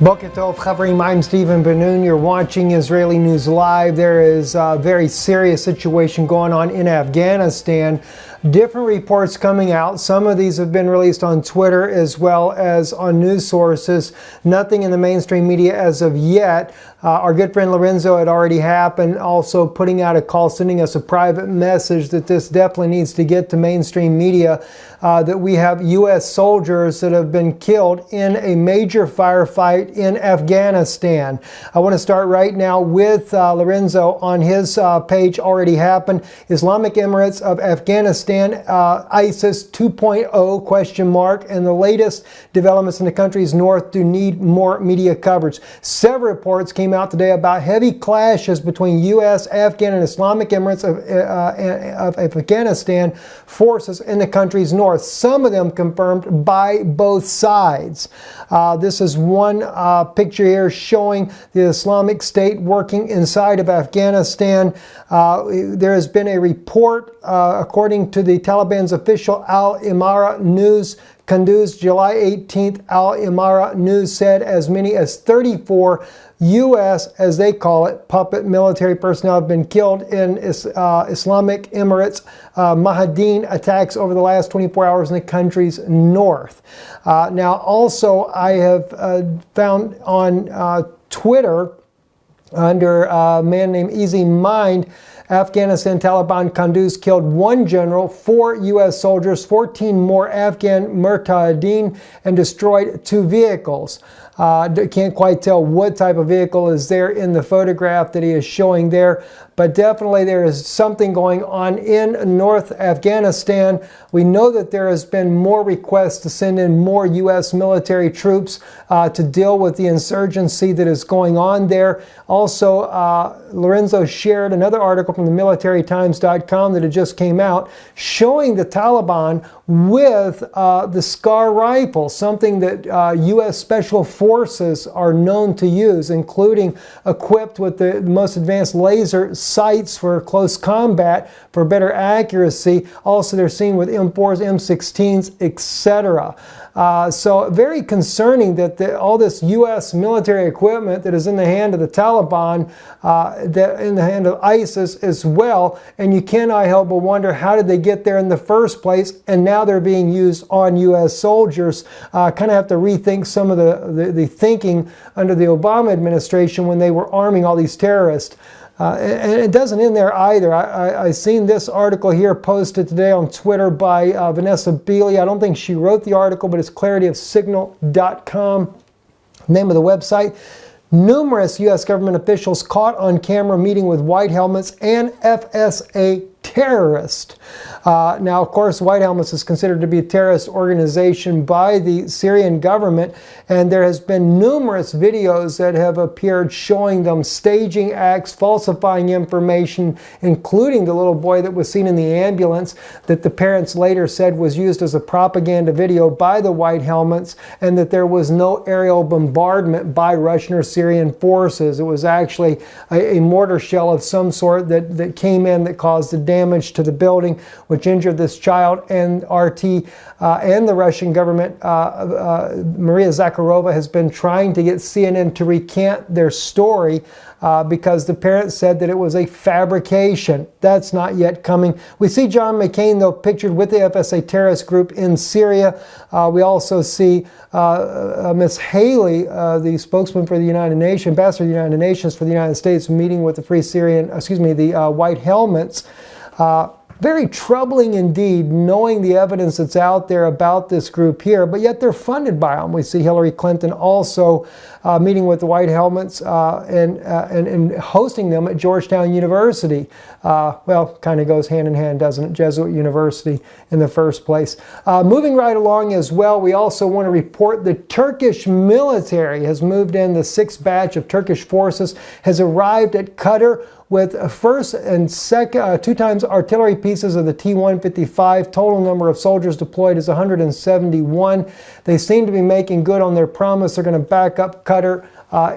Boker Tov, Chavrim, I'm Stephen Ben-Nun. You're watching Israeli News Live. There is a very serious situation going on in Afghanistan. Different reports coming out. Some of these have been released on Twitter as well as on news sources. Nothing in the mainstream media as of yet. Our good friend Lorenzo had already happened, also putting out a call, sending us a private message that this definitely needs to get to mainstream media, that we have U.S. soldiers that have been killed in a major firefight in Afghanistan. I want to start right now with Lorenzo on his page. Already happened. Islamic Emirates of Afghanistan, ISIS 2.0 question mark, and the latest developments in the country's north do need more media coverage. Several reports came out today about heavy clashes between U.S., Afghan, and Islamic Emirates of Afghanistan forces in the country's north. Some of them confirmed by both sides. This is one picture here showing the Islamic State working inside of Afghanistan. There has been a report, according to the Taliban's official Al-Imara News, Kunduz, July 18th, Al-Imara News said as many as 34 U.S., as they call it, puppet military personnel have been killed in Islamic Emirates Mahadin attacks over the last 24 hours in the country's north. Now, also, I have found on Twitter, under a man named Easy Mind, Afghanistan Taliban Kunduz killed 1 general, 4 U.S. soldiers, 14 more Afghan murtadeen, and destroyed 2 vehicles. Can't quite tell what type of vehicle is there in the photograph that he is showing there, but definitely there is something going on in North Afghanistan. We know that there has been more requests to send in more U.S. military troops to deal with the insurgency that is going on there. Also, Lorenzo shared another article from the militarytimes.com that had just came out showing the Taliban with the Scar rifle, something that U.S. Special Forces are known to use, including equipped with the most advanced laser sights for close combat for better accuracy. Also, they're seen with M4s, M16s, etc. So very concerning that all this U.S. military equipment that is in the hand of the Taliban, that in the hand of ISIS as well, and you cannot help but wonder, how did they get there in the first place? And now they're being used on U.S. soldiers. Kind of have to rethink some of the thinking under the Obama administration when they were arming all these terrorists. And it doesn't end there either. I've seen this article here posted today on Twitter by Vanessa Beeley. I don't think she wrote the article, but it's clarityofsignal.com, name of the website. Numerous U.S. government officials caught on camera meeting with white helmets and FSA terrorist. Now, of course, White Helmets is considered to be a terrorist organization by the Syrian government, and there has been numerous videos that have appeared showing them staging acts, falsifying information, including the little boy that was seen in the ambulance that the parents later said was used as a propaganda video by the White Helmets, and that there was no aerial bombardment by Russian or Syrian forces. It was actually a mortar shell of some sort that came in that caused the damage to the building, which injured this child. And RT and the Russian government, Maria Zakharova, has been trying to get CNN to recant their story because the parents said that it was a fabrication. That's not yet coming. We see John McCain, though, pictured with the FSA terrorist group in Syria. We also see Miss Haley, the spokesman for the United Nations, ambassador of the United Nations for the United States, meeting with the the White Helmets. Very troubling indeed, knowing the evidence that's out there about this group here, but yet they're funded by them. We see Hillary Clinton also meeting with the White Helmets and hosting them at Georgetown University. Well, kind of goes hand in hand, doesn't it? Jesuit University in the first place. Moving right along as well, we also want to report the Turkish military has moved in. The 6th batch of Turkish forces has arrived at Qatar with first and second 2 times artillery pieces of the T-155. Total number of soldiers deployed is 171. They seem to be making good on their promise. They're going to back up Qatar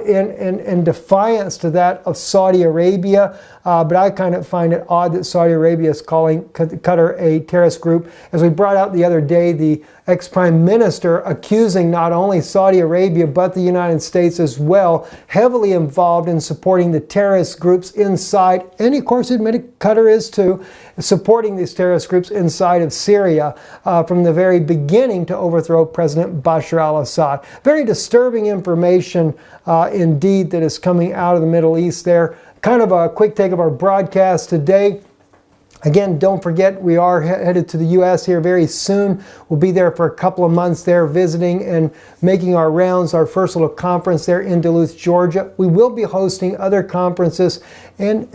in defiance to that of Saudi Arabia. but I kind of find it odd that Saudi Arabia is calling Qatar a terrorist group. As we brought out the other day, the ex-prime minister accusing not only Saudi Arabia but the United States as well, heavily involved in supporting the terrorist groups inside, and of course admitted Qatar is too, supporting these terrorist groups inside of Syria from the very beginning to overthrow President Bashar al-Assad. Very disturbing information indeed that is coming out of the Middle East there. Kind of a quick take of our broadcast today. Again, don't forget, we are headed to the U.S. here very soon. We'll be there for a couple of months there visiting and making our rounds, our first little conference there in Duluth, Georgia. We will be hosting other conferences, and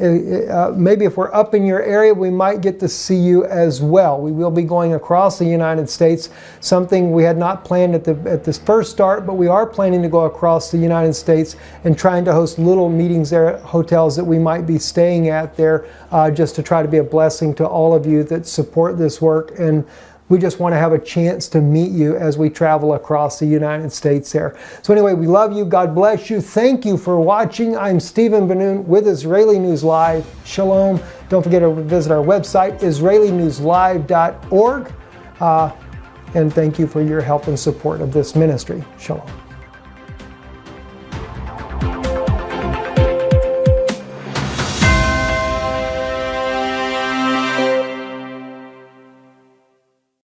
maybe if we're up in your area, we might get to see you as well. We will be going across the United States, something we had not planned at this first start, but we are planning to go across the United States and trying to host little meetings there at hotels that we might be staying at there just to try to be a blessing to all of you that support this work, and we just want to have a chance to meet you as we travel across the United States there. So anyway, we love you. God bless you. Thank you for watching. I'm Stephen Ben-Nun with Israeli News Live. Shalom. Don't forget to visit our website, israelinewslive.org. And thank you for your help and support of this ministry. Shalom.